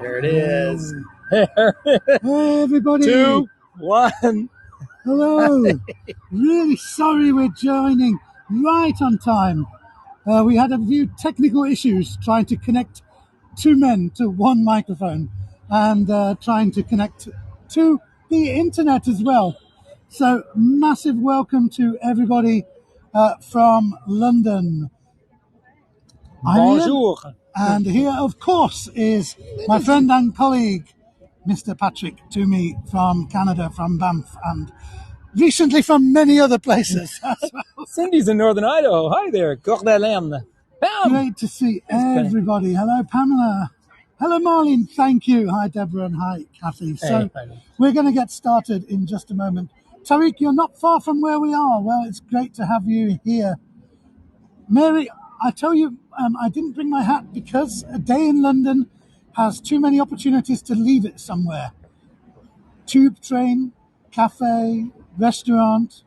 There it is. Hey, everybody. 2, 1. Hello. Really sorry we're joining right on time. We had a few technical issues trying to connect two men to one microphone and trying to connect to the internet as well. So massive welcome to everybody from London. Bonjour. And here, of course, is my friend and colleague, Mr. Patrick Toomey from Canada, from Banff, and recently from many other places as well. Cindy's in Northern Idaho. Hi there. Coeur d'Alene. Bam! Great to see everybody. Hello, Pamela. Hello, Marlene. Thank you. Hi, Deborah, and hi, Kathy. So we're going to get started in just a moment. Tariq, you're not far from where we are. Well, it's great to have you here. Mary, I tell you, I didn't bring my hat because a day in London has too many opportunities to leave it somewhere. Tube train, cafe, restaurant,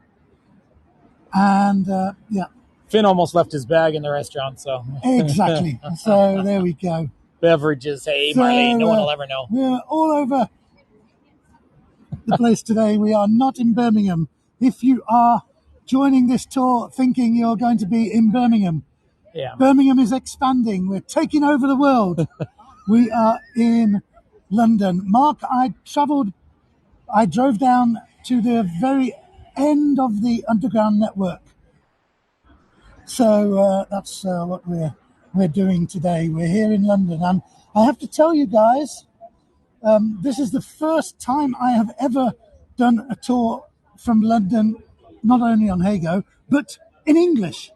and yeah. Finn almost left his bag in the restaurant, so. Exactly. So there we go. Beverages. Hey, Marlene, no one will ever know. We're all over the place today. We are not in Birmingham. If you are joining this tour thinking you're going to be in Birmingham, Birmingham is expanding. We're taking over the world. We are in London. Mark, I drove down to the very end of the underground network. So that's what we're doing today. We're here in London. And I have to tell you guys, this is the first time I have ever done a tour from London, not only on Hago, but in English.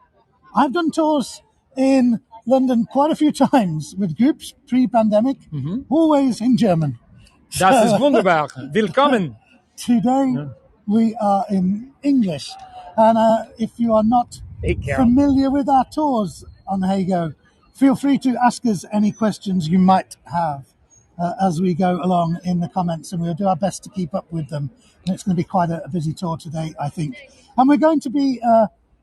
I've done tours in London quite a few times with groups pre-pandemic, always in German. Das ist wunderbar. Willkommen. Today we are in English. And if you are not familiar with our tours on Hago, feel free to ask us any questions you might have as we go along in the comments, and we'll do our best to keep up with them. And it's going to be quite a busy tour today, I think. And we're going to be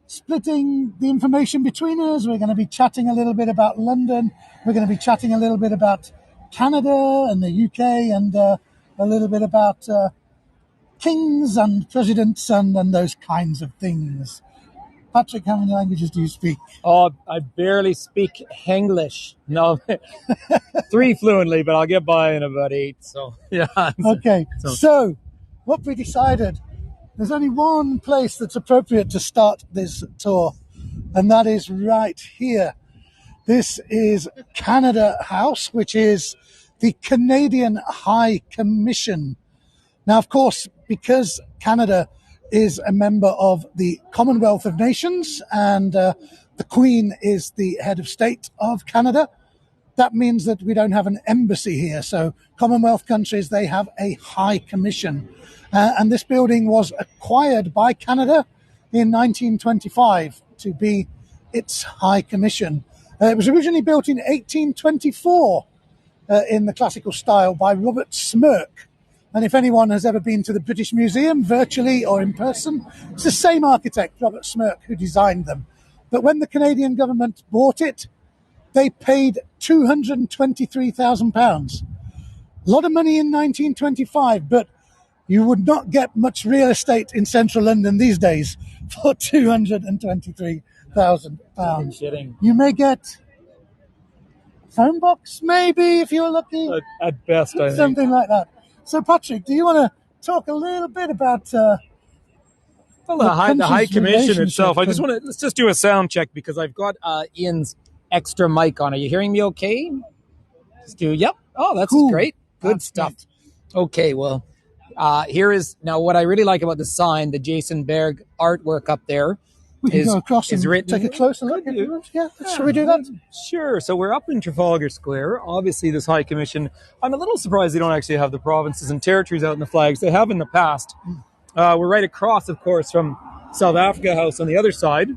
splitting the information between us. We're going to be chatting a little bit about London. We're going to be chatting a little bit about Canada and the UK, and a little bit about kings and presidents and those kinds of things. Patrick, how many languages do you speak? Oh, I barely speak English. No, 3 fluently, but I'll get by in about 8. So, yeah. Okay, so what we decided, there's only one place that's appropriate to start this tour, and that is right here. This is Canada House, which is the Canadian High Commission. Now, of course, because Canada is a member of the Commonwealth of Nations and the Queen is the head of state of Canada, that means that we don't have an embassy here. So Commonwealth countries, they have a High Commission. And this building was acquired by Canada in 1925 to be its High Commission. It was originally built in 1824 in the classical style by Robert Smirke. And if anyone has ever been to the British Museum, virtually or in person, it's the same architect, Robert Smirke, who designed them. But when the Canadian government bought it, they paid £223,000. A lot of money in 1925, but you would not get much real estate in central London these days for £223,000. You may get a phone box, maybe, if you're lucky. At best, I think. Something like that. So, Patrick, do you want to talk a little bit about the High Commission itself? Let's just do a sound check because I've got Ian's extra mic on. Are you hearing me okay? Yep. Oh, that's cool. Great. Good stuff. Great. Okay, well, here is now what I really like about the sign, the Jason Berg artwork up there. We can go across and written, take a closer look. Yeah, shall we do that? Sure. So we're up in Trafalgar Square. Obviously, this High Commission, I'm a little surprised they don't actually have the provinces and territories out in the flags. They have in the past. We're right across, of course, from South Africa House on the other side.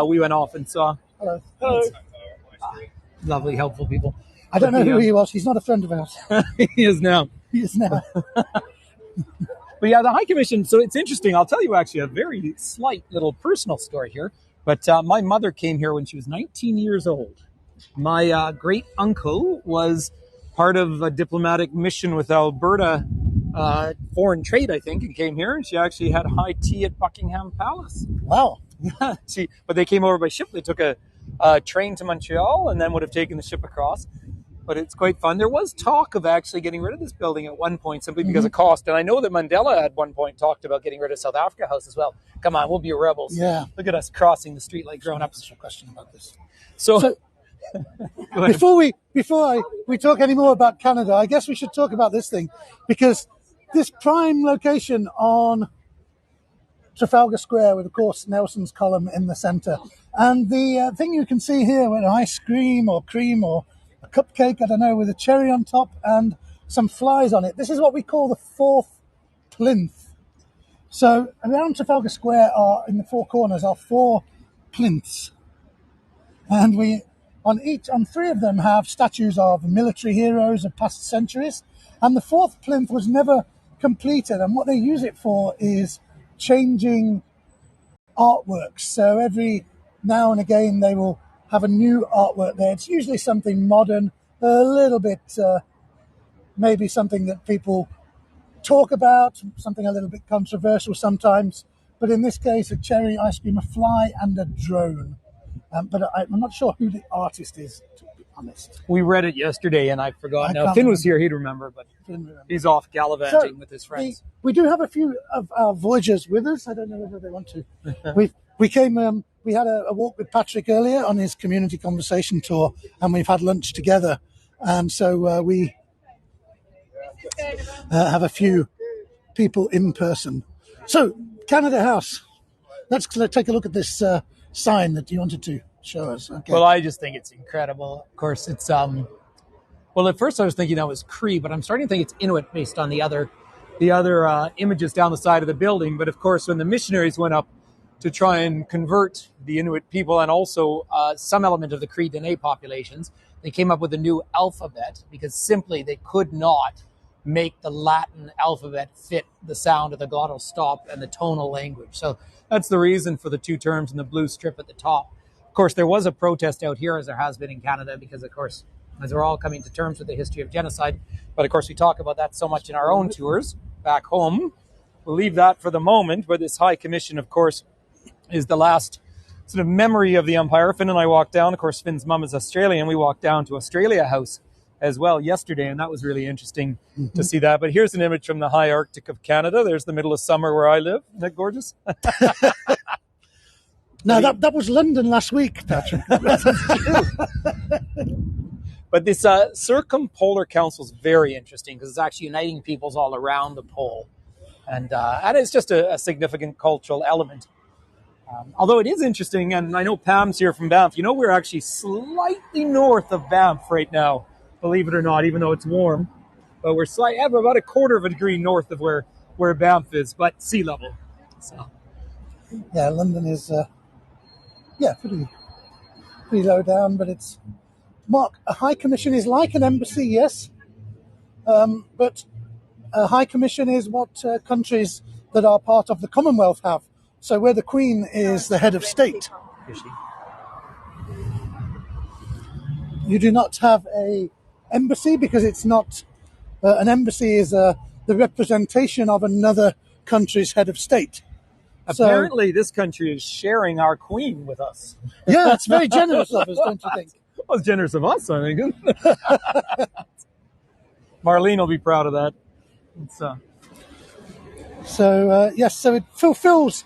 We went off and saw. Hello. Lovely, helpful people. I don't know who he was. He's not a friend of ours. He is now. But yeah, the High Commission, so it's interesting. I'll tell you actually a very slight little personal story here. But my mother came here when she was 19 years old. My great uncle was part of a diplomatic mission with Alberta Foreign Trade, I think, and came here. And she actually had high tea at Buckingham Palace. Wow. But they came over by ship. They took a train to Montreal and then would have taken the ship across. But it's quite fun. There was talk of actually getting rid of this building at one point simply because of cost. And I know that Mandela at one point talked about getting rid of South Africa House as well. Come on, we'll be rebels. Yeah. Look at us crossing the street like grown-ups. That's a question about this. So before we talk any more about Canada, I guess we should talk about this thing, because this prime location on Trafalgar Square with, of course, Nelson's column in the centre. And the thing you can see here with ice cream or cream or a cupcake, I don't know, with a cherry on top and some flies on it. This is what we call the fourth plinth. So around Trafalgar Square in the four corners are four plinths. And we, on three of them, have statues of military heroes of past centuries. And the fourth plinth was never completed. And what they use it for is changing artworks. So every now and again they will have a new artwork there. It's usually something modern, a little bit maybe something that people talk about, something a little bit controversial sometimes. But in this case, a cherry ice cream, a fly, and a drone. But I'm not sure who the artist is, to be honest. we read it yesterday, and I forgot. Now, if Finn was here, he'd remember, but he's off gallivanting with his friends. We do have a few of our Voyagers with us. I don't know whether they want to. We came. We had a walk with Patrick earlier on his community conversation tour, and we've had lunch together. And so we have a few people in person. So, Canada House. Let's take a look at this sign that you wanted to show us. Okay. Well, I just think it's incredible. Of course, it's well, at first I was thinking that was Cree, but I'm starting to think it's Inuit based on the other images down the side of the building. But of course, when the missionaries went up to try and convert the Inuit people and also some element of the Cree Dene populations, they came up with a new alphabet because simply they could not make the Latin alphabet fit the sound of the glottal stop and the tonal language. So that's the reason for the two terms and the blue strip at the top. Of course, there was a protest out here, as there has been in Canada, because, of course, as we're all coming to terms with the history of genocide. But, of course, we talk about that so much in our own tours back home. We'll leave that for the moment. But this High Commission, of course, is the last sort of memory of the Empire. Finn and I walked down. Of course, Finn's mum is Australian. We walked down to Australia House as well yesterday, and that was really interesting to see that. But here's an image from the high Arctic of Canada. There's the middle of summer where I live. Isn't that gorgeous? No, that was London last week, Patrick. But this Circumpolar Council is very interesting because it's actually uniting peoples all around the pole. And it's just a significant cultural element. Although it is interesting, and I know Pam's here from Banff. You know, we're actually slightly north of Banff right now, believe it or not, even though it's warm. But we're about a quarter of a degree north of where Banff is, but sea level. So. Yeah, London is pretty low down, but it's... Mark, a High Commission is like an embassy, yes, but a High Commission is what countries that are part of the Commonwealth have. So where the Queen is the head of state. You do not have a embassy because it's not... an embassy is the representation of another country's head of state. Apparently, this country is sharing our Queen with us. Yeah, it's very generous of us, don't you think? Well, it's generous of us, I think. Marlene will be proud of that. So it fulfills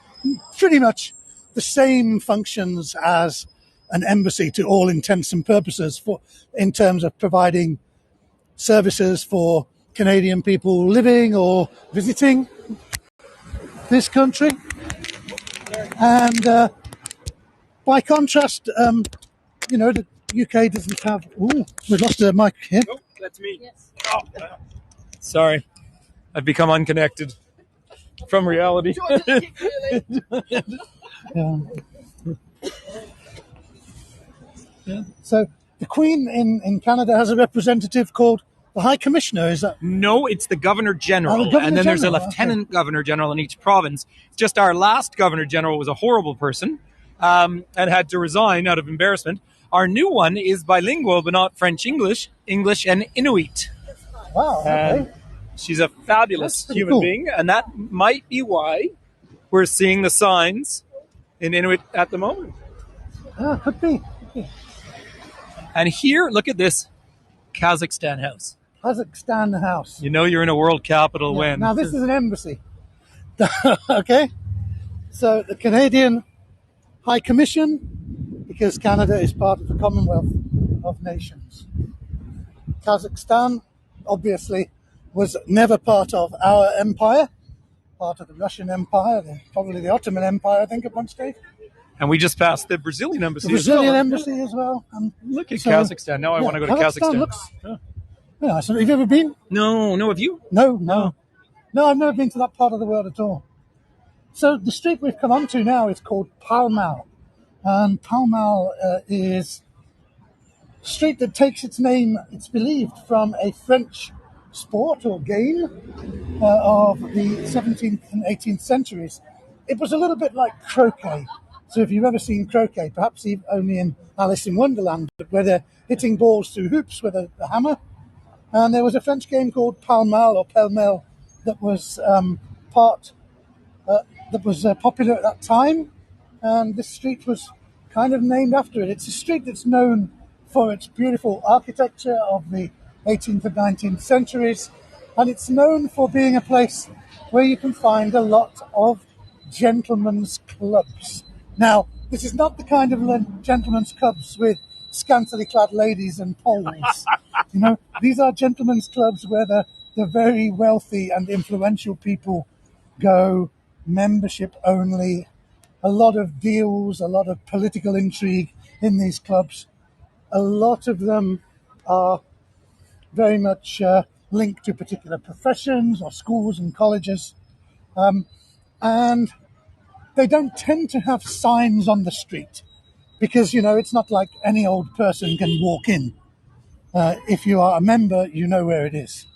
pretty much the same functions as an embassy to all intents and purposes in terms of providing services for Canadian people living or visiting this country. And by contrast, the UK doesn't have... Ooh, we've lost a mic here. Oh, that's me. Yes. Oh, sorry. I've become unconnected from reality. Yeah. So the Queen in Canada has a representative called the High Commissioner, is that? No, it's the Governor General. And then there's a Lieutenant Governor General in each province. Just our last Governor General was a horrible person and had to resign out of embarrassment. Our new one is bilingual, but not French-English, English and Inuit. Wow, okay. And she's a fabulous human cool. being, and that might be why we're seeing the signs in Inuit at the moment. Could be. And here, look at this Kazakhstan house. Kazakhstan house. You know you're in a world capital when... Now, this is an embassy. Okay? So, the Canadian High Commission, because Canada is part of the Commonwealth of Nations. Kazakhstan, obviously, was never part of our empire, part of the Russian Empire, probably the Ottoman Empire, I think, at one stage. And we just passed the Brazilian embassy. The Brazilian embassy as well. Look at Kazakhstan. Now I want to go to Kazakhstan. Looks, yeah, so have you ever been? No, have you? No, I've never been to that part of the world at all. So the street we've come onto now is called Pall Mall. And Pall Mall is a street that takes its name, it's believed, from a French sport or game of the 17th and 18th centuries. It was a little bit like croquet. So if you've ever seen croquet, perhaps only in Alice in Wonderland, where they're hitting balls through hoops with a hammer. And there was a French game called Pall Mall or Pell Mell that was popular at that time. And this street was kind of named after it. It's a street that's known for its beautiful architecture of the 18th and 19th centuries. And it's known for being a place where you can find a lot of gentlemen's clubs. Now, this is not the kind of gentlemen's clubs with scantily clad ladies and poles. These are gentlemen's clubs where the very wealthy and influential people go, membership only, a lot of deals, a lot of political intrigue in these clubs. A lot of them are very much linked to particular professions or schools and colleges. And they don't tend to have signs on the street because, it's not like any old person can walk in. If you are a member, you know where it is.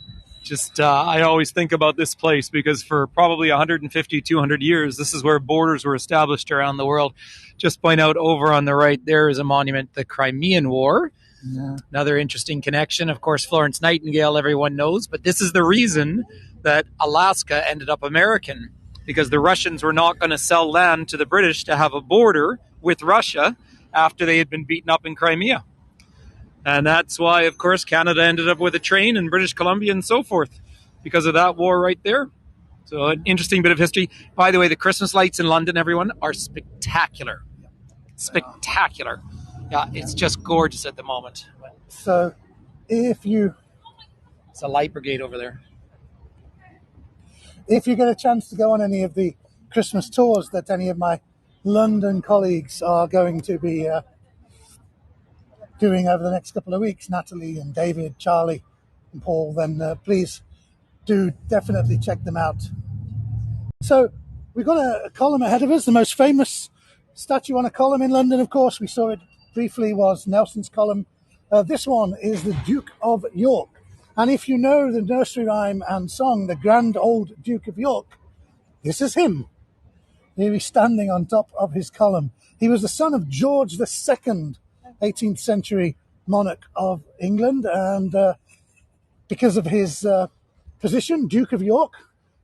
I always think about this place because for probably 150, 200 years, this is where borders were established around the world. Just point out over on the right, there is a monument, the Crimean War. Yeah. Another interesting connection. Of course, Florence Nightingale, everyone knows, but this is the reason that Alaska ended up American, because the Russians were not going to sell land to the British to have a border with Russia after they had been beaten up in Crimea. And that's why, of course, Canada ended up with a train in British Columbia and so forth, because of that war right there. So an interesting bit of history. By the way, the Christmas lights in London, everyone, are spectacular. Spectacular. Yeah, it's just gorgeous at the moment. So it's a light brigade over there. If you get a chance to go on any of the Christmas tours that any of my London colleagues are going to be doing over the next couple of weeks, Natalie and David, Charlie and Paul, then please do definitely check them out. So we've got a column ahead of us. The most famous statue on a column in London, of course, we saw it briefly, was Nelson's column. This one is the Duke of York. And if you know the nursery rhyme and song, The Grand Old Duke of York, this is him. Here he's standing on top of his column. He was the son of George II, 18th century monarch of England. And because of his position, Duke of York,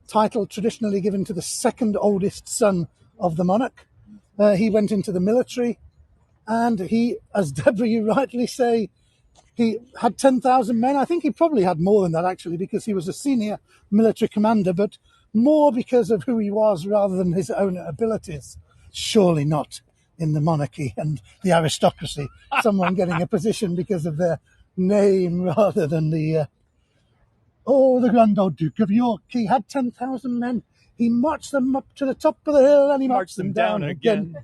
title traditionally given to the second oldest son of the monarch, he went into the military. And he, as Deborah, you rightly say, he had 10,000 men. I think he probably had more than that, actually, because he was a senior military commander, but more because of who he was rather than his own abilities. Surely not in the monarchy and the aristocracy. Someone getting a position because of their name rather than the Grand Old Duke of York. He had 10,000 men. He marched them up to the top of the hill and he marched them down again.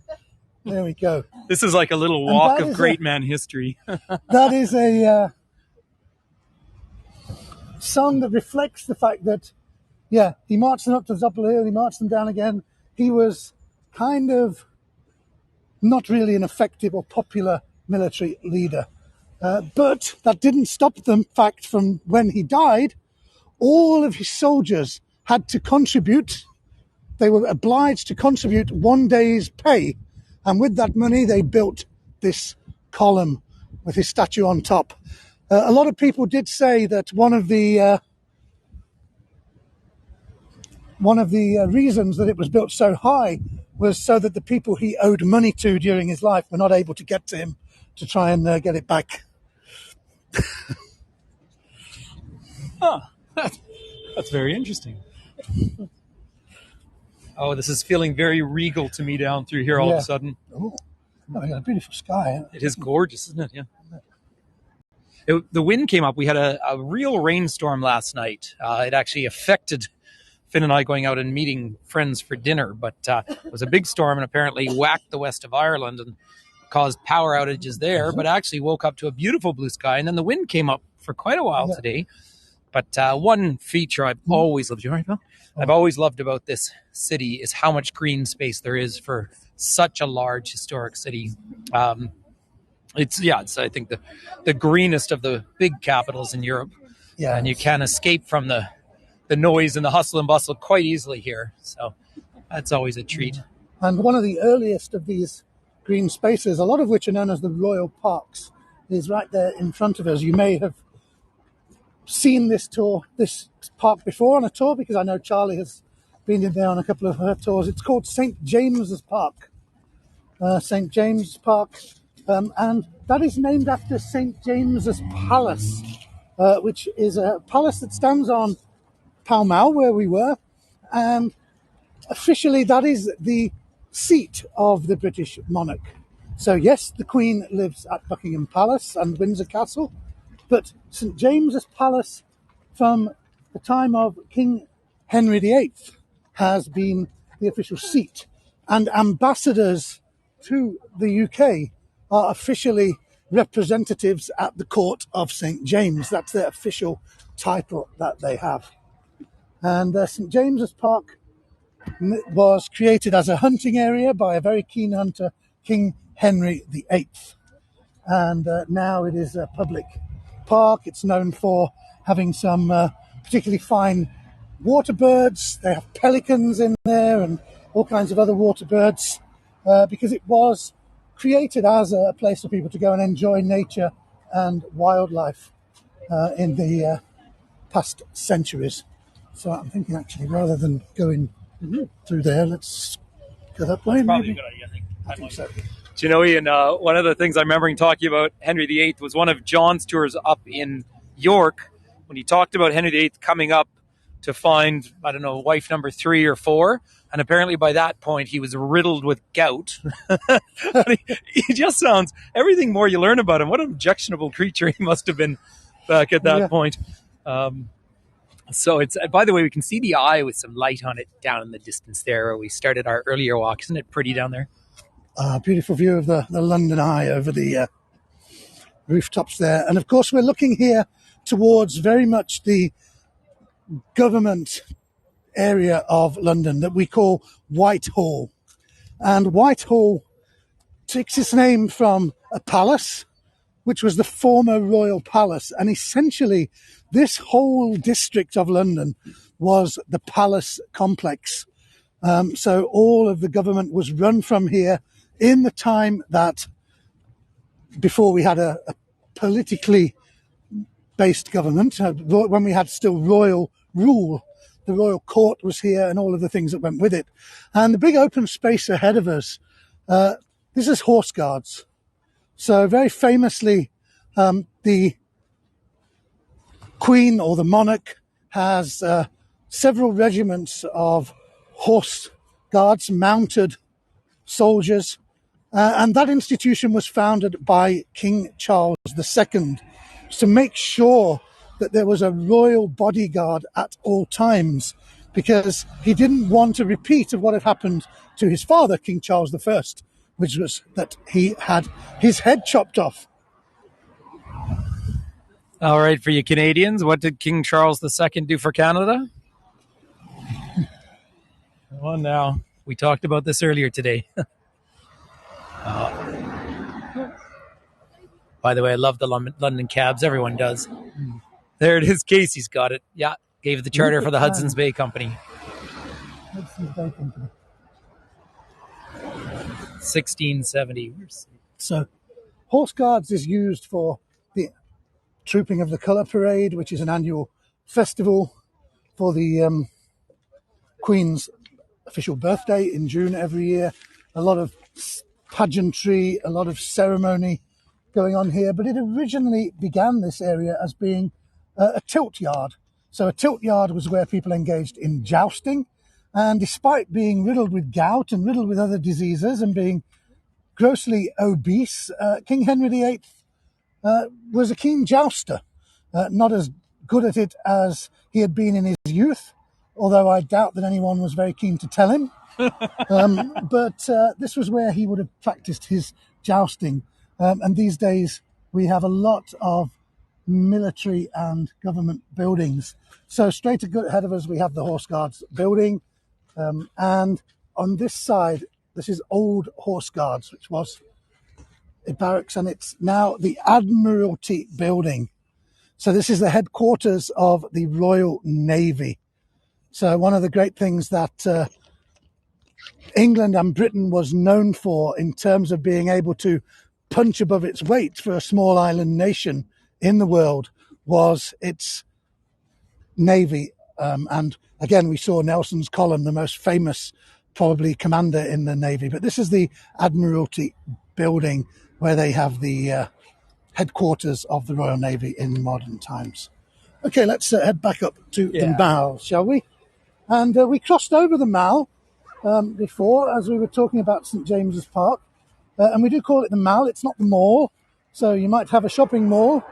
There we go. This is like a little walk of great man history. That is a song that reflects the fact that, he marched them up to the top of the hill, he marched them down again. He was kind of not really an effective or popular military leader. But that didn't stop the fact from when he died, all of his soldiers had to contribute. They were obliged to contribute one day's pay. And with that money, they built this column with his statue on top. A lot of people did say that one of the reasons that it was built so high was so that the people he owed money to during his life were not able to get to him to try and get it back. That's very interesting. Oh, this is feeling very regal to me down through here all of a sudden. Oh, we got a beautiful sky. It is gorgeous, isn't it? Yeah. The wind came up. We had a real rainstorm last night. It actually affected Finn and I going out and meeting friends for dinner, but it was a big storm and apparently whacked the west of Ireland and caused power outages there, but actually woke up to a beautiful blue sky. And then the wind came up for quite a while today. But one feature I've always loved, I've always loved about this city is how much green space there is for such a large historic city. It's I think the greenest of the big capitals in Europe. Yeah, and you can escape from the noise and the hustle and bustle quite easily here. So that's always a treat. And one of the earliest of these green spaces, a lot of which are known as the Royal Parks, is right there in front of us. You may have seen this park before on a tour, because I know Charlie has been in there on a couple of her tours. It's called St. James's Park. St. James's Park. And that is named after St. James's Palace, which is a palace that stands on Pall Mall, where we were. And officially, that is the seat of the British monarch. So, yes, the Queen lives at Buckingham Palace and Windsor Castle, but St. James's Palace from the time of King Henry VIII has been the official seat. And ambassadors to the UK are officially representatives at the court of St. James. That's their official title that they have. And St. James's Park was created as a hunting area by a very keen hunter, King Henry VIII. And now it is a public park. It's known for having some particularly fine water birds. They have pelicans in there and all kinds of other water birds, because it was created as a place for people to go and enjoy nature and wildlife in the past centuries. So I'm thinking, actually, rather than going through there, let's go that way. Probably maybe. A good idea, I think so. Do you know, Ian, one of the things I remember talking about Henry VIII was one of John's tours up in York, when he talked about Henry VIII coming up to find, I don't know, wife number 3 or 4. And apparently by that point, he was riddled with gout. he just sounds, everything more you learn about him, what an objectionable creature he must have been back at that point. So it's, by the way, we can see the eye with some light on it down in the distance there where we started our earlier walk. Isn't it pretty down there? Beautiful view of the London Eye over the rooftops there. And of course, we're looking here towards very much the government area of London that we call Whitehall. And Whitehall takes its name from a palace, which was the former royal palace. And essentially, this whole district of London was the palace complex. So all of the government was run from here in the time that, before we had a politically based government, when we had still royal rule, the royal court was here and all of the things that went with it. And the big open space ahead of us, this is Horse Guards. So very famously, the Queen or the monarch has several regiments of horse guards, mounted soldiers, and that institution was founded by King Charles II to make sure that there was a royal bodyguard at all times, because he didn't want a repeat of what had happened to his father, King Charles I, which was that he had his head chopped off. All right, for you Canadians, what did King Charles II do for Canada? Well, now, we talked about this earlier today. By the way, I love the London cabs. Everyone does. There it is. Casey's got it. Yeah, gave the charter for the Hudson's Bay Company. Hudson's Bay Company. 1670. So, Horse Guards is used for the Trooping of the Colour Parade, which is an annual festival for the Queen's official birthday in June every year. A lot of pageantry, a lot of ceremony going on here, but it originally began this area as being a tilt yard. So a tilt yard was where people engaged in jousting, and despite being riddled with gout and riddled with other diseases and being grossly obese, King Henry VIII was a keen jouster, not as good at it as he had been in his youth, although I doubt that anyone was very keen to tell him. But this was where he would have practiced his jousting. And these days we have a lot of military and government buildings. So straight ahead of us we have the Horse Guards building. And on this side, this is old Horse Guards, which was a barracks, and it's now the Admiralty building. So this is the headquarters of the Royal Navy. So one of the great things that England and Britain was known for in terms of being able to punch above its weight for a small island nation in the world was its navy. And again, we saw Nelson's column, the most famous probably commander in the navy. But this is the Admiralty building where they have the headquarters of the Royal Navy in modern times. Okay, let's head back up to the Mall, shall we? And we crossed over the Mall before, as we were talking about St James's Park. And we do call it the Mall. It's not the mall. So you might have a shopping mall.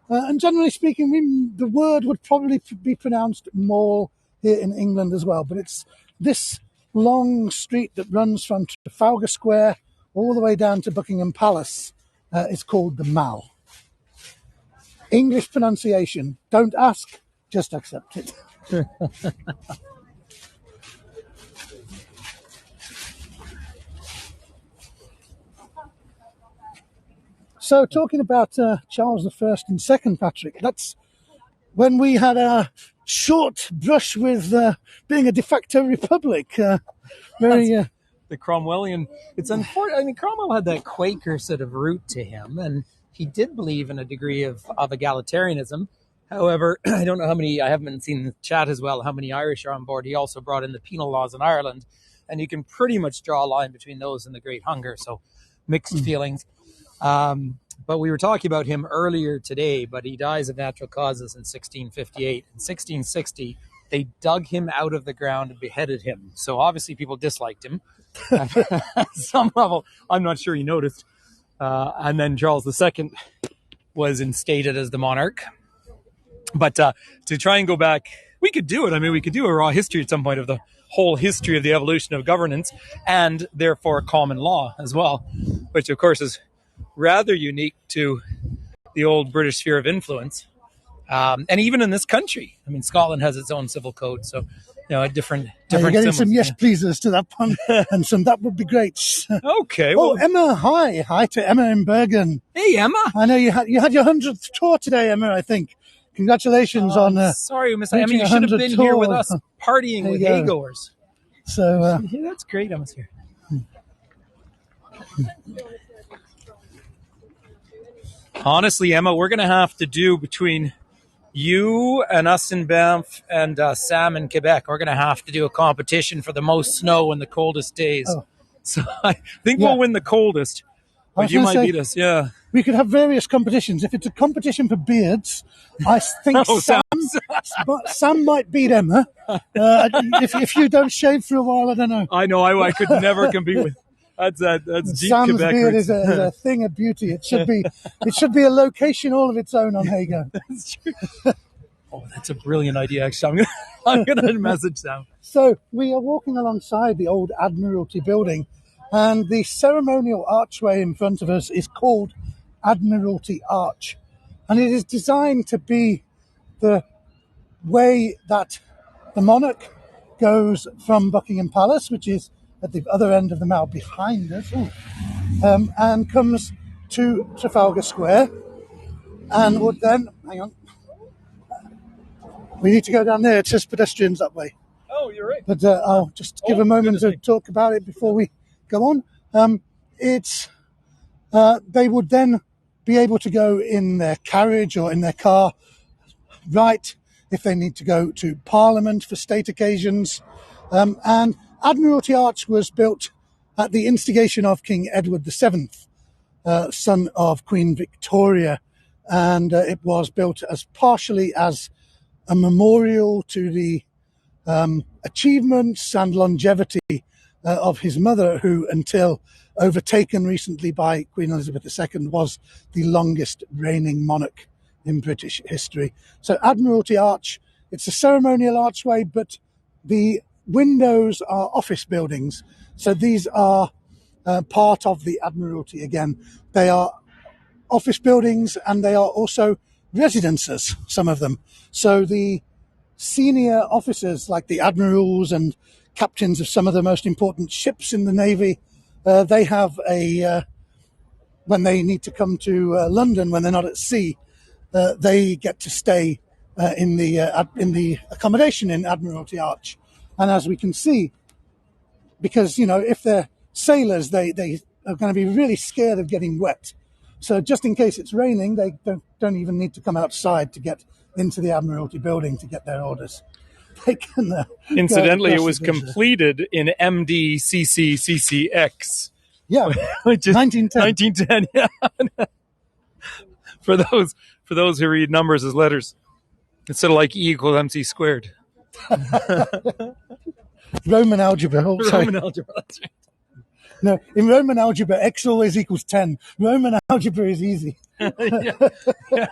And generally speaking, the word would probably be pronounced mall here in England as well. But it's this long street that runs from Trafalgar Square all the way down to Buckingham Palace. It's called the Mall. English pronunciation, don't ask, just accept it. So talking about Charles I and II, Patrick, that's when we had a short brush with being a de facto republic. The Cromwellian. It's unfortunate. I mean, Cromwell had that Quaker sort of root to him, and he did believe in a degree of egalitarianism. However, I don't know how many, I haven't seen the chat as well, how many Irish are on board. He also brought in the penal laws in Ireland, and you can pretty much draw a line between those and the Great Hunger. So mixed feelings. But we were talking about him earlier today, but he dies of natural causes in 1658. In 1660, they dug him out of the ground and beheaded him. So obviously people disliked him. At some level, I'm not sure he noticed. And then Charles II was instated as the monarch. But to try and go back, we could do it. I mean, we could do a raw history at some point of the whole history of the evolution of governance and therefore common law as well, which of course is rather unique to the old British sphere of influence. And even in this country, I mean, Scotland has its own civil code, so a different. You're getting some yes pleasers to that one, and that would be great. Okay. Well, Emma, hi to Emma in Bergen. Hey, Emma. I know you had your 100th tour today, Emma. I think. Congratulations on. Sorry, Miss Emma. You should have been here with us partying with hay-goers. So that's great. Emma's here. Honestly, Emma, we're going to have to do between you and us in Banff and Sam in Quebec. We're going to have to do a competition for the most snow in the coldest days. Oh. So I think we'll win the coldest, but you might beat us. Yeah. We could have various competitions. If it's a competition for beards, I think Sam might beat Emma. If you don't shave for a while, I don't know. I know. I could never compete with. That's deep Sam's Quebec beard is a thing of beauty. It should be a location all of its own on Hago. That's true. Oh, that's a brilliant idea. Actually, I'm gonna message Sam. So we are walking alongside the old Admiralty building, and the ceremonial archway in front of us is called Admiralty Arch, and it is designed to be the way that the monarch goes from Buckingham Palace, which is at the other end of the Mall behind us, and comes to Trafalgar Square, and would then, hang on, we need to go down there, it's just pedestrians that way. Oh, you're right. But I'll just give a moment to talk about it before we go on. They would then be able to go in their carriage or in their car, right, if they need to go to Parliament for state occasions. And Admiralty Arch was built at the instigation of King Edward VII, son of Queen Victoria, and it was built as partially as a memorial to the achievements and longevity of his mother, who, until overtaken recently by Queen Elizabeth II, was the longest reigning monarch in British history. So Admiralty Arch, it's a ceremonial archway, but the windows are office buildings. So these are part of the Admiralty again. They are office buildings and they are also residences, some of them. So the senior officers, like the admirals and captains of some of the most important ships in the Navy, they have when they need to come to London, when they're not at sea, they get to stay in the accommodation in Admiralty Arch. And as we can see, because, if they're sailors, they are going to be really scared of getting wet. So just in case it's raining, they don't even need to come outside to get into the Admiralty building to get their orders. They can, incidentally, it was completed in MDCCCCX. Yeah, which is 1910. 1910. Yeah. For those who read numbers as letters, instead of like E equals MC squared. Roman algebra. Roman algebra. That's right. No, in Roman algebra, x always equals 10. Roman algebra is easy. Yeah.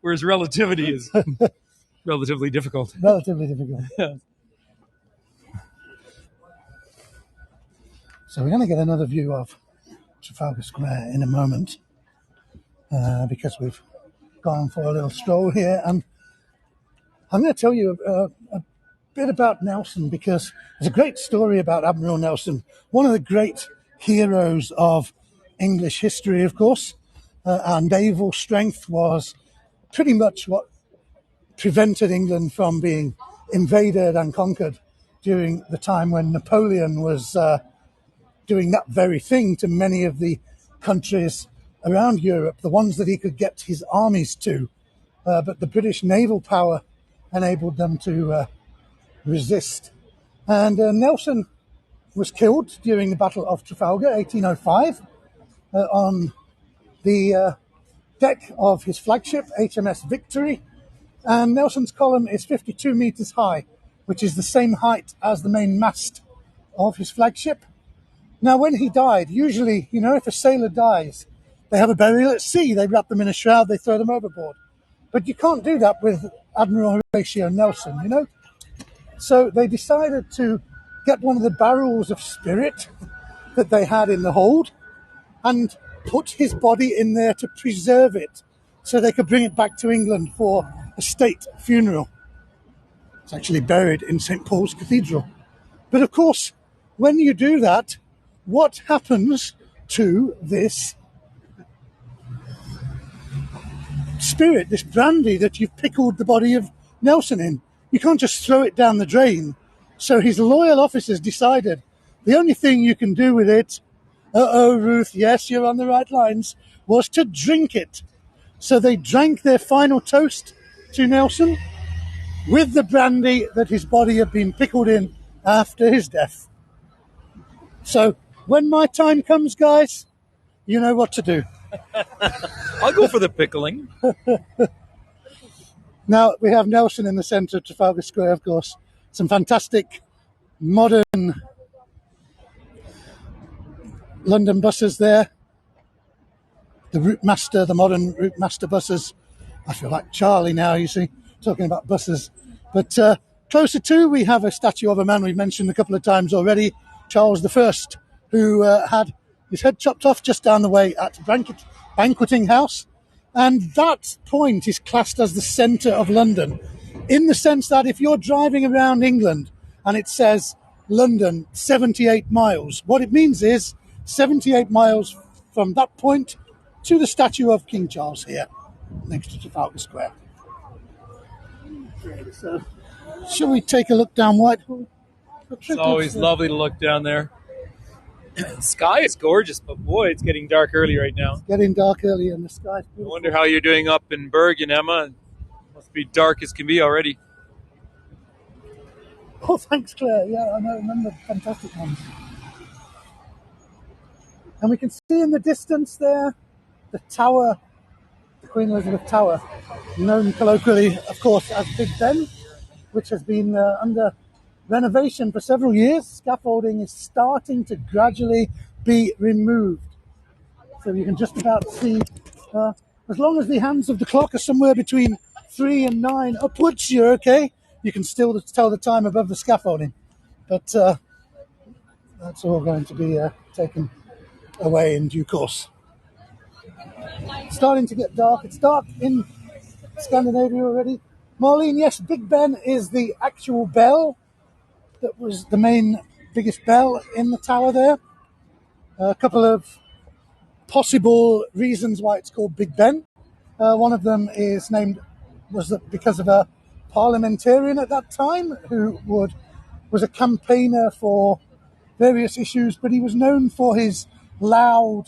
Whereas relativity is relatively difficult. Relatively difficult. Yeah. So we're going to get another view of Trafalgar Square in a moment, because we've gone for a little stroll here. And I'm going to tell you a bit about Nelson, because there's a great story about Admiral Nelson, one of the great heroes of English history, of course. Our naval strength was pretty much what prevented England from being invaded and conquered during the time when Napoleon was doing that very thing to many of the countries around Europe, the ones that he could get his armies to. But the British naval power enabled them to resist. And Nelson was killed during the Battle of Trafalgar, 1805, on the deck of his flagship, HMS Victory. And Nelson's column is 52 meters high, which is the same height as the main mast of his flagship. Now, when he died, usually, if a sailor dies, they have a burial at sea. They wrap them in a shroud, they throw them overboard. But you can't do that with Admiral Horatio Nelson, So they decided to get one of the barrels of spirit that they had in the hold and put his body in there to preserve it so they could bring it back to England for a state funeral. It's actually buried in St. Paul's Cathedral. But of course, when you do that, what happens to this spirit, this brandy that you've pickled the body of Nelson in? You can't just throw it down the drain. So his loyal officers decided the only thing you can do with it, Ruth, yes, you're on the right lines, was to drink it. So they drank their final toast to Nelson with the brandy that his body had been pickled in after his death. So when my time comes, guys, you know what to do. I'll go for the pickling. Now, we have Nelson in the centre of Trafalgar Square, of course. Some fantastic modern London buses there. The modern Route Master buses. I feel like Charlie now, you see, talking about buses. But closer to, we have a statue of a man we've mentioned a couple of times already, Charles I, who had his head chopped off just down the way at Banqueting House. And that point is classed as the centre of London, in the sense that if you're driving around England and it says London 78 miles, what it means is 78 miles from that point to the statue of King Charles here, next to Trafalgar Square. Okay, so shall we take a look down Whitehall? It's always lovely to look down there. The sky is gorgeous, but boy, it's getting dark early right now. It's getting dark early and the sky's I beautiful. wonder how you're doing up in Bergen, Emma. It must be dark as can be already. Oh, thanks, Claire. Yeah, I know. Remember fantastic ones. And we can see in the distance there the tower, the Queen Elizabeth Tower, known colloquially, of course, as Big Ben, which has been under renovation for several years. Scaffolding is starting to gradually be removed. So you can just about see, as long as the hands of the clock are somewhere between 3 and 9 upwards, you're okay. You can still tell the time above the scaffolding. But that's all going to be taken away in due course. It's starting to get dark. It's dark in Scandinavia already. Marlene, yes, Big Ben is the actual bell that was the biggest bell in the tower there. A couple of possible reasons why it's called Big Ben. One of them was because of a parliamentarian at that time who was a campaigner for various issues, but he was known for his loud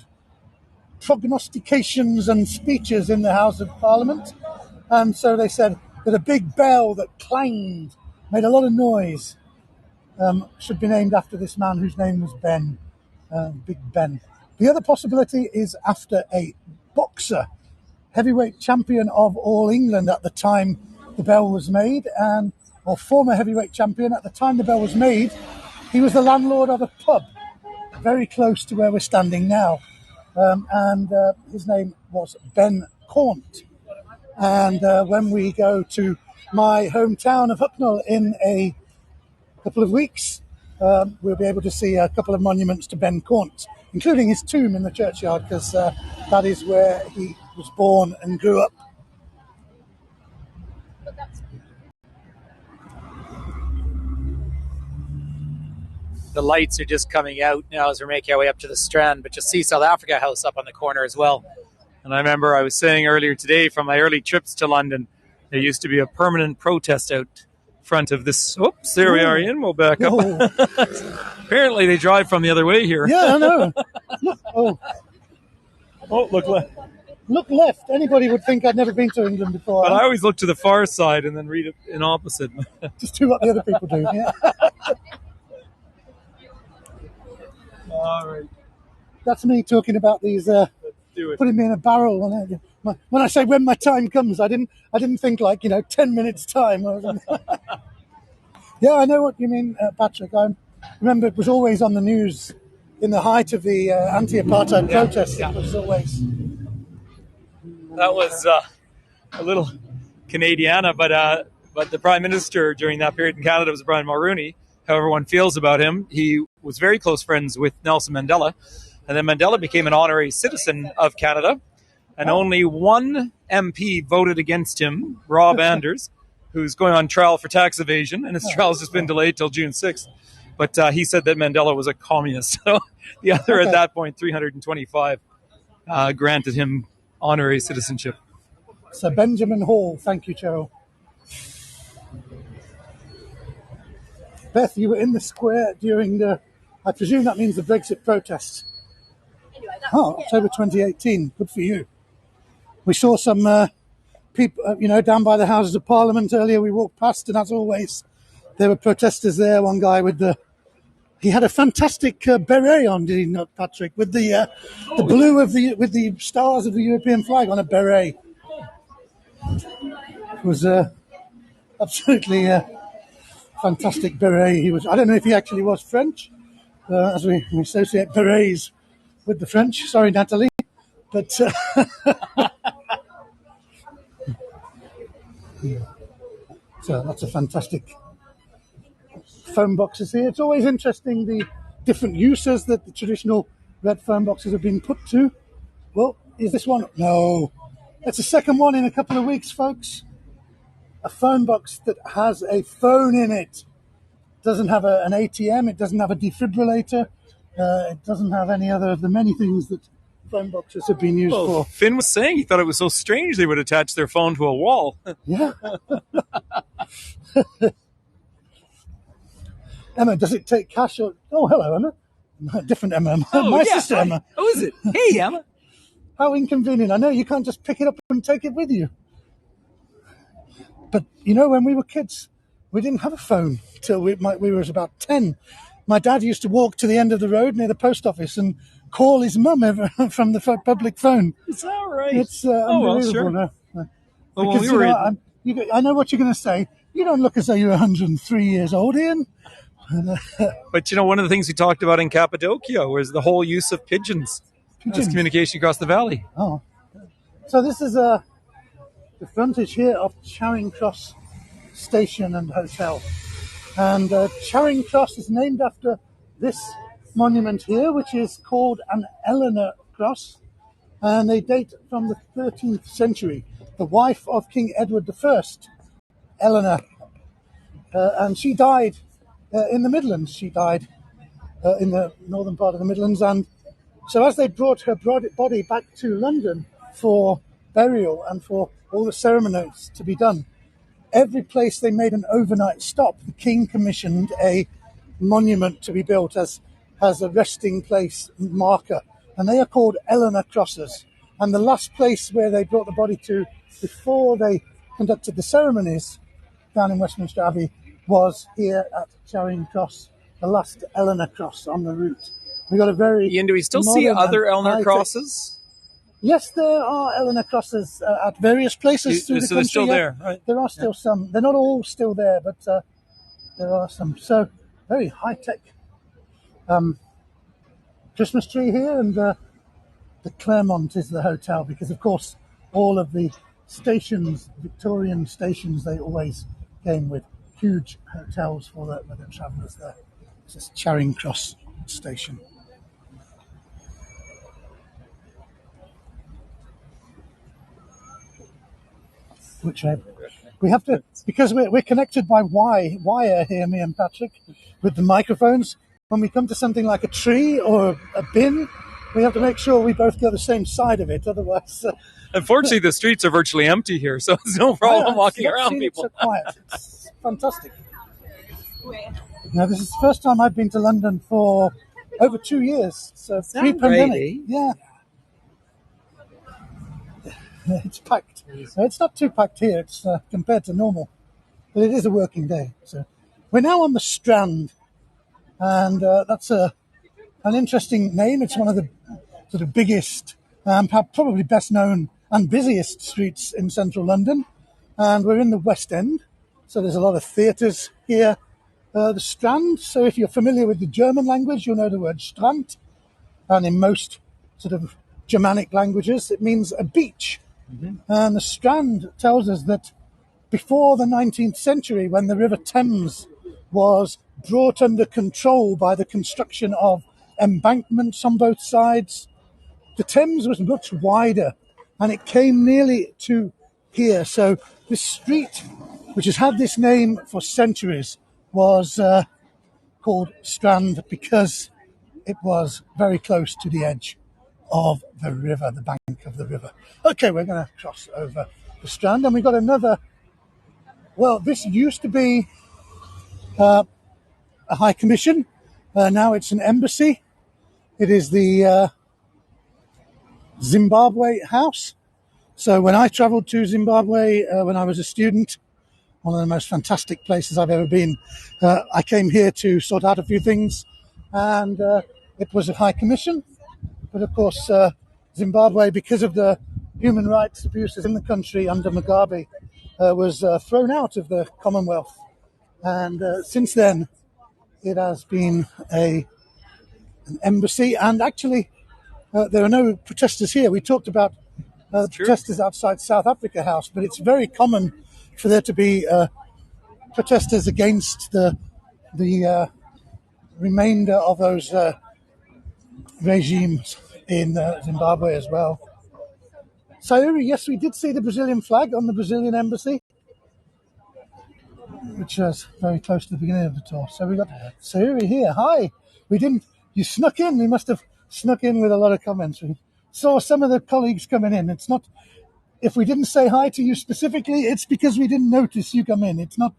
prognostications and speeches in the House of Parliament. And so they said that a big bell that clanged, made a lot of noise, should be named after this man whose name was Ben, Big Ben. The other possibility is after a boxer, heavyweight champion of all England at the time the bell was made, or former heavyweight champion. At the time the bell was made, he was the landlord of a pub very close to where we're standing now. And his name was Ben Cornt. And when we go to my hometown of Hucknall in a couple of weeks, we'll be able to see a couple of monuments to Ben Cornt, including his tomb in the churchyard, because that is where he was born and grew up. The lights are just coming out now as we're making our way up to the Strand, but you'll see South Africa House up on the corner as well. And I remember I was saying earlier today from my early trips to London, there used to be a permanent protest out front of this. Oops, there we are, Ian. We'll back up. Apparently they drive from the other way here. Yeah, I know. Look left. Look left. Anybody would think I'd never been to England before. But I always look to the far side and then read it in opposite. Just do what the other people do. Yeah. All right. That's me talking about these, putting me in a barrel. When I say when my time comes, I didn't think 10 minutes time. Yeah, I know what you mean, Patrick. I remember it was always on the news in the height of the anti-apartheid protests. Yeah. It was always. That was a little Canadiana, but the Prime Minister during that period in Canada was Brian Mulroney. However one feels about him, he was very close friends with Nelson Mandela. And then Mandela became an honorary citizen of Canada. And only one MP voted against him, Rob Anders, who's going on trial for tax evasion. And his trial has just been delayed till June 6th. But he said that Mandela was a communist. So the other at that point, 325, granted him honorary citizenship. Sir Benjamin Hall. Thank you, Cheryl. Beth, you were in the square during I presume that means the Brexit protests. October 2018. Good for you. We saw some people, down by the Houses of Parliament earlier. We walked past, and as always, there were protesters there. One guy he had a fantastic beret on, did he not, Patrick? With the blue with the stars of the European flag on a beret. It was absolutely fantastic beret. I don't know if he actually was French, as we associate berets with the French. Sorry, Natalie. But so lots of fantastic phone boxes here. It's always interesting the different uses that the traditional red phone boxes have been put to. Well, is this one? No. It's the second one in a couple of weeks, folks. A phone box that has a phone in it. Doesn't have an ATM. It doesn't have a defibrillator. It doesn't have any other of the many things that phone boxes have been used for. Finn was saying he thought it was so strange they would attach their phone to a wall. Yeah. Emma, does it take cash or... Oh, hello, Emma. Different Emma. Oh, My yeah. sister Emma. Oh, is it? Hey, Emma. How inconvenient. I know you can't just pick it up and take it with you. But, you know, when we were kids, we didn't have a phone till we were about 10. My dad used to walk to the end of the road near the post office and call his mum from the public phone. Is that right? It's unbelievable. Well, sure. Because, we were I know what you're going to say. You don't look as though you're 103 years old, Ian. But, you know, one of the things we talked about in Cappadocia was the whole use of pigeons as communication across the valley. Oh. So this is the frontage here of Charing Cross Station and Hotel. And Charing Cross is named after this monument here, which is called an Eleanor Cross. And they date from the 13th century. The wife of King Edward I, Eleanor. And she died in the Midlands. She died in the northern part of the Midlands. And so as they brought her body back to London for burial and for all the ceremonies to be done, every place they made an overnight stop, the king commissioned a monument to be built as a resting place marker. And they are called Eleanor Crosses. And the last place where they brought the body to before they conducted the ceremonies down in Westminster Abbey was here at Charing Cross, the last Eleanor Cross on the route. We got a very Ian, do we still see other Eleanor crosses? Yes, there are Eleanor crosses at various places through the country. So they're still there, right? There are still some. They're not all still there, but there are some. So very high-tech Christmas tree here, and the Claremont is the hotel because, of course, all of the stations, Victorian stations, they always came with huge hotels for the travellers there. This is Charing Cross Station. Which we have to, because we're connected by wire here, me and Patrick, with the microphones. When we come to something like a tree or a bin, we have to make sure we both go the same side of it. Otherwise, unfortunately, the streets are virtually empty here, so it's no problem walking around. People, it's so quiet. It's fantastic. Now, this is the first time I've been to London for over 2 years. So pre-pandemic, right, eh? Yeah. It's packed. It's not too packed here. It's compared to normal, but it is a working day. So we're now on the Strand, and that's an interesting name. It's one of the sort of biggest, probably best known and busiest streets in central London, and we're in the West End. So there's a lot of theatres here. The Strand. So if you're familiar with the German language, you'll know the word Strand, and in most sort of Germanic languages, it means a beach. Mm-hmm. And the Strand tells us that before the 19th century, when the River Thames was brought under control by the construction of embankments on both sides, the Thames was much wider and it came nearly to here. So this street, which has had this name for centuries, was called Strand because it was very close to the edge of the river, the bank of the river. Okay, we're going to cross over the Strand, and we've got another. Well, this used to be a High Commission. Now it's an embassy. It is the Zimbabwe House. So when I travelled to Zimbabwe when I was a student, one of the most fantastic places I've ever been, I came here to sort out a few things, and it was a High Commission. But of course, Zimbabwe, because of the human rights abuses in the country under Mugabe, was thrown out of the Commonwealth. And since then, it has been an embassy. And actually, there are no protesters here. We talked about protesters outside South Africa House, but it's very common for there to be protesters against the remainder of those regimes in Zimbabwe as well. Sayuri, yes, we did see the Brazilian flag on the Brazilian embassy, which was very close to the beginning of the tour. So we got Sayuri here. Hi. You snuck in. We must have snuck in with a lot of comments. We saw some of the colleagues coming in. It's not, if we didn't say hi to you specifically, it's because we didn't notice you come in. It's not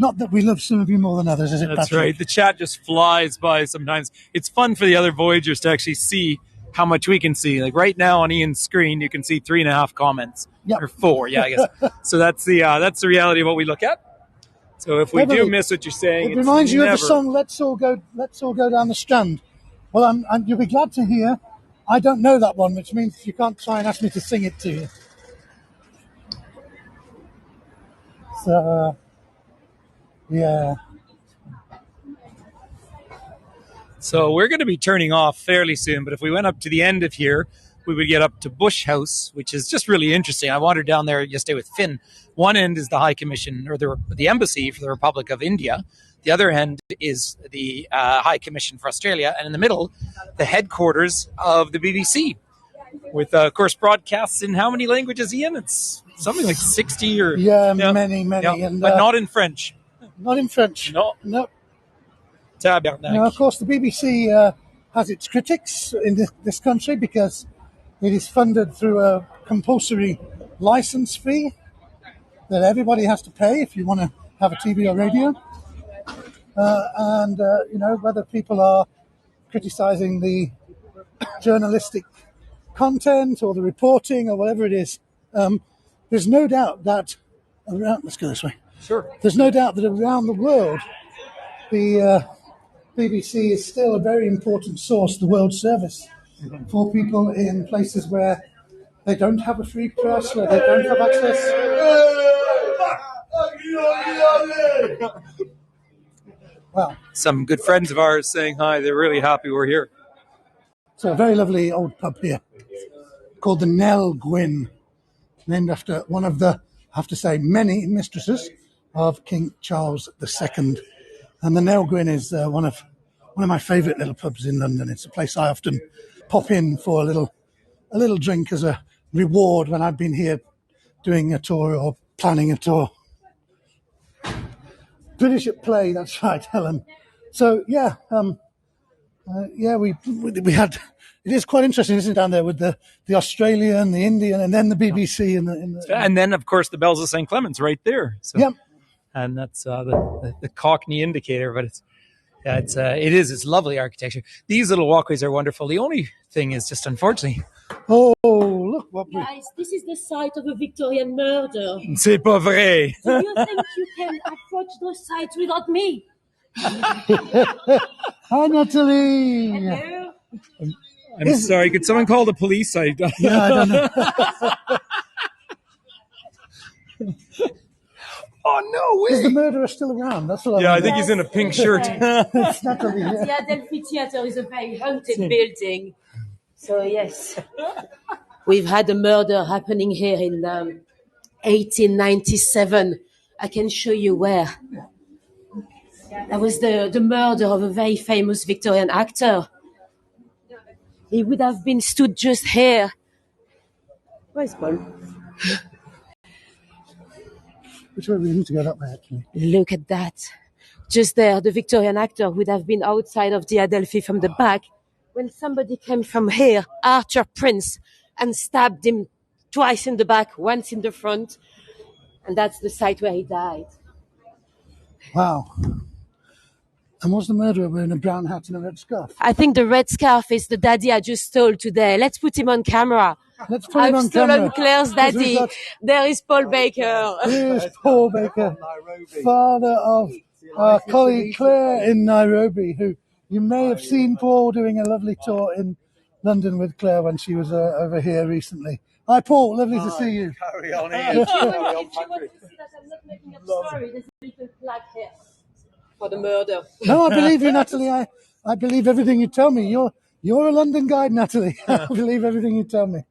Not that we love some of you more than others, is it, That's Patrick? right. The chat just flies by sometimes. It's fun for the other Voyagers to actually see how much we can see. Like right now on Ian's screen, you can see 3.5 comments. Yep. Or 4, yeah, I guess. So that's the reality of what we look at. So if we do miss what you're saying, it reminds you of the song Let's All Go Down the Strand. Well, you'll be glad to hear I don't know that one, which means you can't try and ask me to sing it to you. So, yeah. So we're going to be turning off fairly soon, but if we went up to the end of here, we would get up to Bush House, which is just really interesting. I wandered down there yesterday with Finn. One end is the High Commission, or the Embassy for the Republic of India. The other end is the High Commission for Australia. And in the middle, the headquarters of the BBC. With, of course, broadcasts in how many languages, Ian? It's something like 60 or... Many. Yeah, and, but not in French. Not in French. No. Tabarnak. Now, of course, the BBC has its critics in this country because it is funded through a compulsory license fee that everybody has to pay if you want to have a TV or radio. Whether people are criticising the journalistic content or the reporting or whatever it is, there's no doubt that let's go this way. Sure. There's no doubt that around the world, the BBC is still a very important source, the World Service, for people in places where they don't have a free press, where they don't have access. Well, some good friends of ours saying hi. They're really happy we're here. So a very lovely old pub here called the Nell Gwyn, named after one of the, I have to say, many mistresses of King Charles II. And the Nell Gwyn is one of my favourite little pubs in London. It's a place I often pop in for a little drink as a reward when I've been here doing a tour or planning a tour. British at Play, that's right, Helen. So we had. It is quite interesting, isn't it, down there with the Australian, the Indian, and then the BBC, and then of course the Bells of St. Clement's right there. So, yep. And that's the Cockney indicator, but it's lovely architecture. These little walkways are wonderful. The only thing is just unfortunately. Oh, look what Guys, this is the site of a Victorian murder. C'est pas vrai. Do you think you can approach those sites without me? Hi, Natalie. Hello. I'm sorry. Could someone call the police? I don't know. Oh, no way. Is the murderer still around? That's what I think he's in a pink shirt. It's Natalie, yeah. The Adelphi Theatre is a very haunted building. So, yes. We've had a murder happening here in 1897. I can show you where. That was the murder of a very famous Victorian actor. He would have been stood just here. Where's Paul? Which way we need to go that way, actually? Look at that. Just there, the Victorian actor would have been outside of the Adelphi from the back when somebody came from here, Arthur Prince, and stabbed him twice in the back, once in the front. And that's the site where he died. Wow. And was the murderer wearing a brown hat and a red scarf? I think the red scarf is the daddy I just stole today. Let's put him on camera. Let's put him on I've stolen camera. Claire's daddy. There is Paul Baker. Here's Paul Baker, father of our colleague Claire in Nairobi, who you may have seen Paul doing a lovely tour in London with Claire when she was over here recently. Hi, Paul. Lovely to see you. Carry on, If you want to see that I'm not making up a story, there's a little plaque here for the murder. No, I believe you, Natalie. I believe everything you tell me. You're a London guide, Natalie. I believe everything you tell me.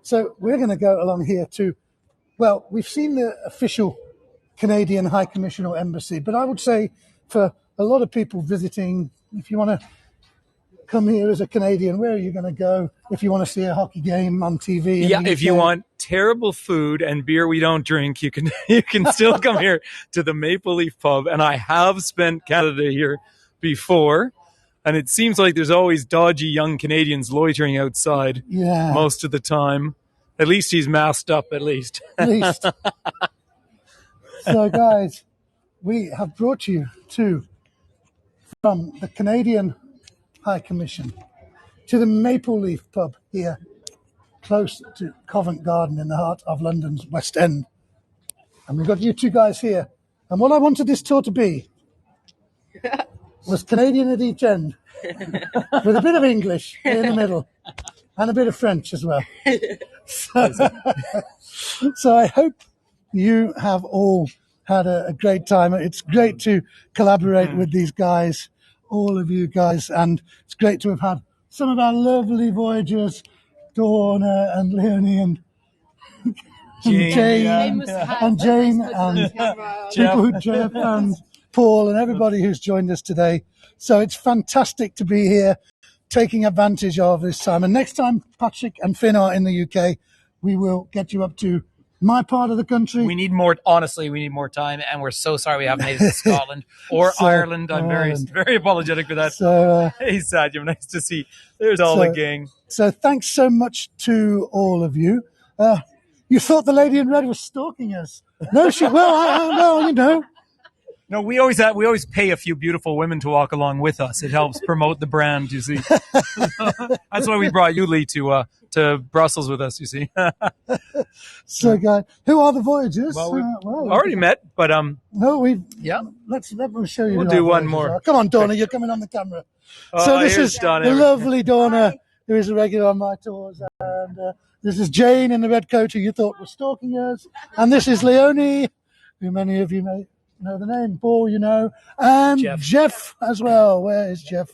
So we're going to go along here to, well, we've seen the official Canadian High Commission or Embassy, but I would say for a lot of people visiting, if you want to come here as a Canadian, where are you going to go if you want to see a hockey game on TV? Yeah, if you want terrible food and beer we don't drink, you can still come here to the Maple Leaf Pub. And I have spent Canada here before, and it seems like there's always dodgy young Canadians loitering outside most of the time. At least he's masked up, at least. So, guys, we have brought you from the Canadian High Commission to the Maple Leaf pub here, close to Covent Garden in the heart of London's West End. And we've got you two guys here. And what I wanted this tour to be was Canadian at each end, with a bit of English in the middle, and a bit of French as well. So I hope you have all had a great time. It's great to collaborate with these guys, all of you guys, and it's great to have had some of our lovely voyagers, Donna and Leonie and Jane and Jeff and Paul and everybody who's joined us today. So it's fantastic to be here, taking advantage of this time. And next time Patrick and Finn are in the UK, we will get you up to my part of the country. We need more. Honestly, we need more time, and we're so sorry we haven't made it to Scotland or Ireland. I'm very apologetic for that. So, hey, Sadyam, nice to see. There's all the gang. So thanks so much to all of you. You thought the lady in red was stalking us? No, well, you know. No, we always pay a few beautiful women to walk along with us. It helps promote the brand, you see. That's why we brought you, Lee, to Brussels with us, you see. So, guys, who are the Voyagers? Well, we've already met, but no, Let me show you. We'll do one more. Come on, Donna, you're coming on the camera. Oh, so this is Donna. the lovely Donna, who is a regular on my tours, and this is Jane in the red coat, who you thought was stalking us, and this is Leonie, who many of you may know the name. Paul, you know, and Jeff as well. Where is Jeff?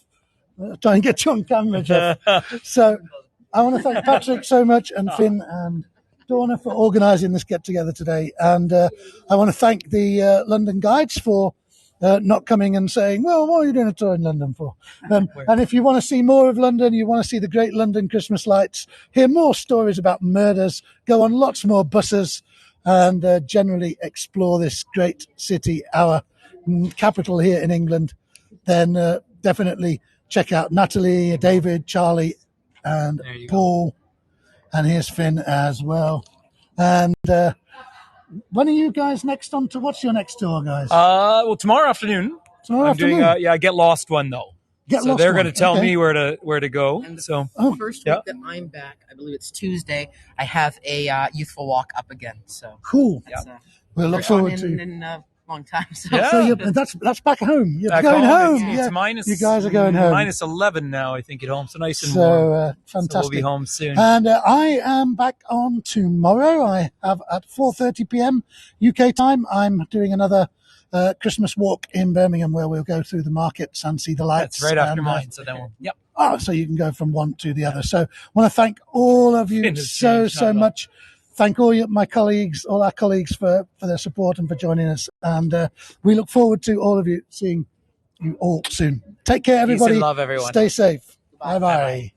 Try and get you on camera, Jeff. So I want to thank Patrick so much, and Finn and Donna for organising this get-together today. And I want to thank the London Guides for not coming and saying, well, what are you doing a tour in London for? And if you want to see more of London, you want to see the great London Christmas lights, hear more stories about murders, go on lots more buses, and generally explore this great city, our capital here in England, then definitely check out Natalie, David, Charlie, and Paul. And here's Finn as well. And when are you guys next on to? What's your next tour, guys? Well, tomorrow afternoon. I'm doing a Get Lost one, though. They're going to tell me where to go. And so the first week that I'm back, I believe it's Tuesday, I have a youthful walk up again. So cool. We'll look forward to in a long time. So that's back home. You're back going home. It's minus, you guys are going home. Minus 11 now, I think, at home. So nice and warm. Fantastic. So we'll be home soon. And I am back on tomorrow. I have at 4:30 p.m. UK time. I'm doing another Christmas walk in Birmingham, where we'll go through the markets and see the lights. That's right after mine. So then so you can go from one to the other. So I want to thank all of you so much. Thank all my colleagues, all our colleagues for their support and for joining us. And we look forward to all of you seeing you all soon. Take care, everybody. Peace and love, everyone. Stay safe. Bye-bye.